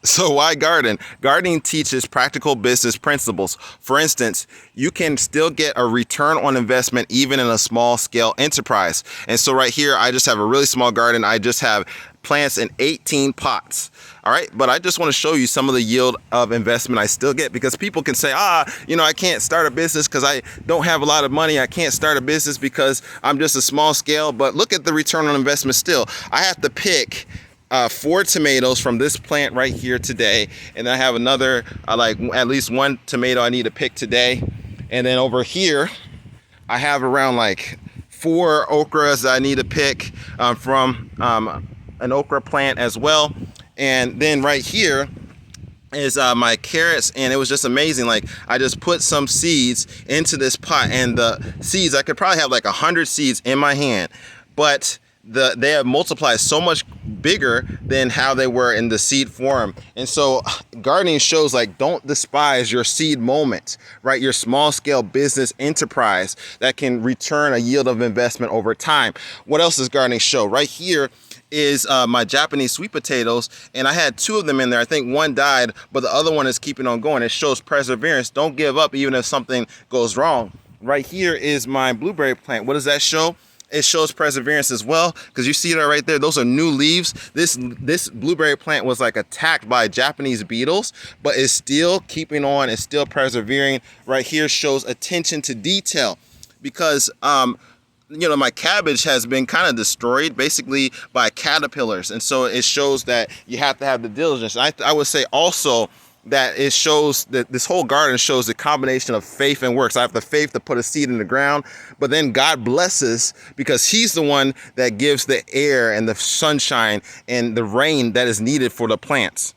So why garden? Gardening teaches practical business principles. For instance, you can still get a return on investment even in a small scale enterprise. And so right here, I just have a really small garden. I just have plants in 18 pots. All right. But I just want to show you some of the yield of investment I still get, because people can say, I can't start a business because I don't have a lot of money. I can't start a business because I'm just a small scale. But look at the return on investment still. I have to pick 4 tomatoes from this plant right here today, and I have another like at least 1 tomato I need to pick today. And then over here I have around like 4 okras that I need to pick from an okra plant as well. And then right here is my carrots, and it was just amazing. Like, I just put some seeds into this pot, and the seeds, I could probably have like 100 seeds in my hand, but they have multiplied so much bigger than how they were in the seed form. And so gardening shows, like, don't despise your seed moment, right? Your small scale business enterprise that can return a yield of investment over time. What else does gardening show? Right here is my Japanese sweet potatoes, and I had 2 of them in there. I think 1 died, but the other one is keeping on going. It shows perseverance. Don't give up even if something goes wrong. Right here is my blueberry plant. What does that show? It shows perseverance as well, because you see that right there. Those are new leaves. This blueberry plant was like attacked by Japanese beetles, but it's still keeping on. It's still persevering. Right here shows attention to detail, because my cabbage has been kind of destroyed basically by caterpillars. And so it shows that you have to have the diligence. I would say also that it shows that this whole garden shows the combination of faith and works. I have the faith to put a seed in the ground, but then God blesses, because he's the one that gives the air and the sunshine and the rain that is needed for the plants.